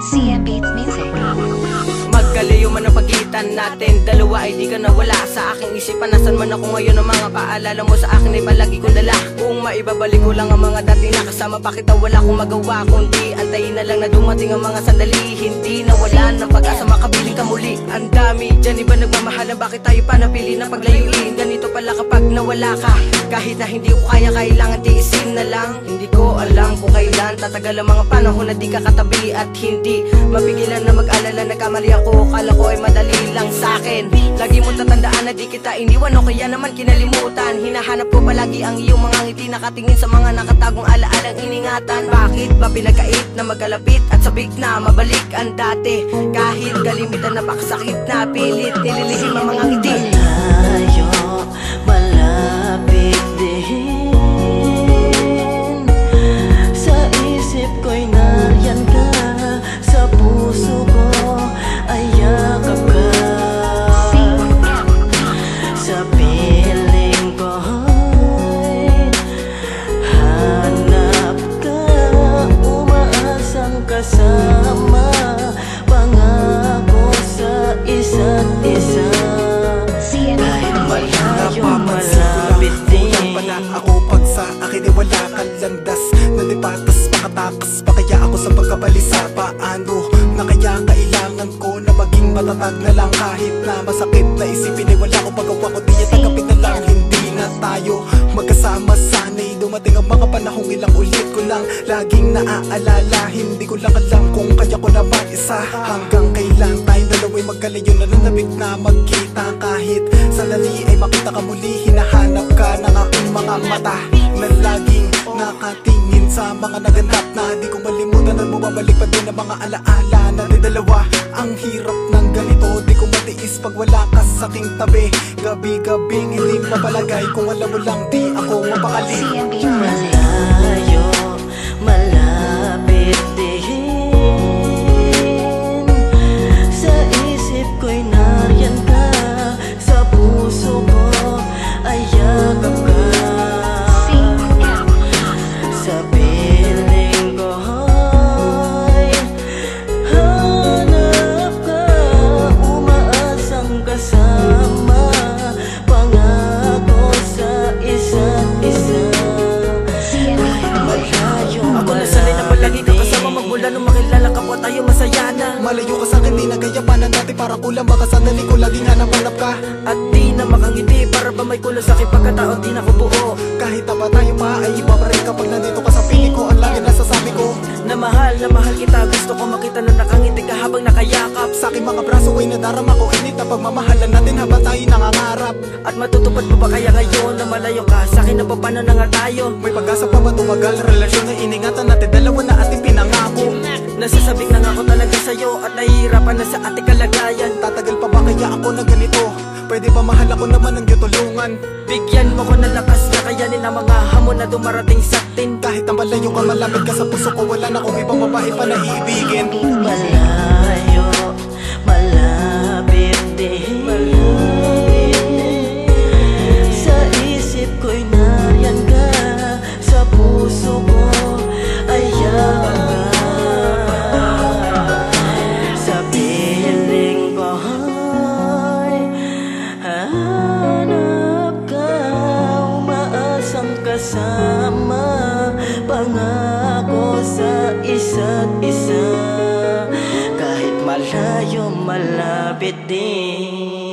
CM Beats Music. Magkalayo man ang pagitan natin dalawa ay di ka nawala sa aking isipan. Nasan man ako ngayon, ang mga paalala mo sa akin ay palagi kong dala. Kung maibabalik ko lang ang mga dating nakasama, bakit wala akong magawa kundi antayin na lang na dumating ang mga sandali. Hindi nawala ng pag-asa, makabiling ka muli. Ang dami dyan, iba nagmamahal, bakit tayo pa napili na paglayuin? Ganito pala kapag nawala ka, kahit na hindi ko kaya, kailangan tiisin na lang. Hindi ko alam kung kailan tatagal ang mga panahon na di ka katabi at hindi mapigilan na mag-alala. Nagkamali ako, kala ko ay madali lang sa'kin. Lagi mo tatandaan na di kita iniwan o kaya naman kinalimutan. Hinahanap ko palagi ang iyong mga ngiti, nakatingin sa mga nakatagong alaalang iningatan. Bakit ba pinagkait na magkalapit at sabik na mabalik ang dati? Kahit kalimitan na pakasakit na pilit nililihim ang mga ngiti. Malayo, malapit din, sa isip ko'y nariyan ka, sa puso ko ay yakap ka, sa piling ko'y hanap ka, umaasang kasama, pangako sa isa't isa. Kahit malayo, malapit din. Kulang pala ako pag sa akin ay wala kang landas. Nalipatas, makatakas pa kaya ako sa pagkabalisa. Paano na kaya kailangan ko na maging matatag na lang? Kahit na masakit na isipin ay wala ko pagawa ko, di niya tagapin na lang. Hindi na tayo magkasama, sana'y dumating ang mga panahong ilang ulit ko lang laging naaalala. Hindi ko lang alam kung kaya ko na mag-isa. Hanggang kailan tayo dalawa'y magkalayo na nanabik na magkita. Kahit sandali ay makita ka muli, hinahanap ka ng aking mga mata na laging nakatingin sa mga naganap na di ko malimutan at bumabalik pa din ang mga alaala natin dalawa. Ang hirap ng ganito, di ko matiis pag wala ka sa aking tabi. Gabi-gabing hindi mapalagay, kung alam mo lang di ako mapakali. CM Beats Music. Malayo, malapit din, sa isip ko'y nariyan ka, sa puso ko ay yakap ka, sa piling ko'y hanap ka, umaasang kasama, pangako sa isa't isa. Ako nasanay na palagi ka kasama, magmula nung makilala ka po tayo masaya na. Malayo ka sa'kin, di nagayapanan natin, parang kulang baka sandali ko laging hanap-hanap ka. At di na makangiti, para ba may kulo sa aking pagkatao, di na ko buo. Kahit na ba tayo pa ay iba pa rin kapag nandito ka sa piling ko. Ang lagi nasasabi ko Na mahal kita, gusto ko makita na nakangiti ka habang nakayakap. sa aking mga braso ay nadarama ko init na pagmamahalan natin habang tayo nangangarap. At matutupad pa ba kaya ngayon na malayo ka sa'kin, na paano na nga tayo? May pag-asa pa ba tumagal? Relasyon na iningatan natin, dalawa na ating pinangako. Nasasabik na nga ako talaga sa'yo at nahihirapan na sa ating kalagayan. Tatagal pa ba kaya ako na ganito? Pwede ba mahal ako naman ng tulungan? Bigyan mo ko ng lakas na kayanin ang mga hamon na dumarating sa atin. Kahit na malayo ka, malapit ka sa puso ko, wala na akong ibang babae pa na iibigin. Malayo, malapit din, sa isip ko'y nariyan ka, sa puso ko ay yakap ka, sa piling ko'y hanap ka, umaasang kasama, pangako sa isa't isa. Kahit malayo, malapit din.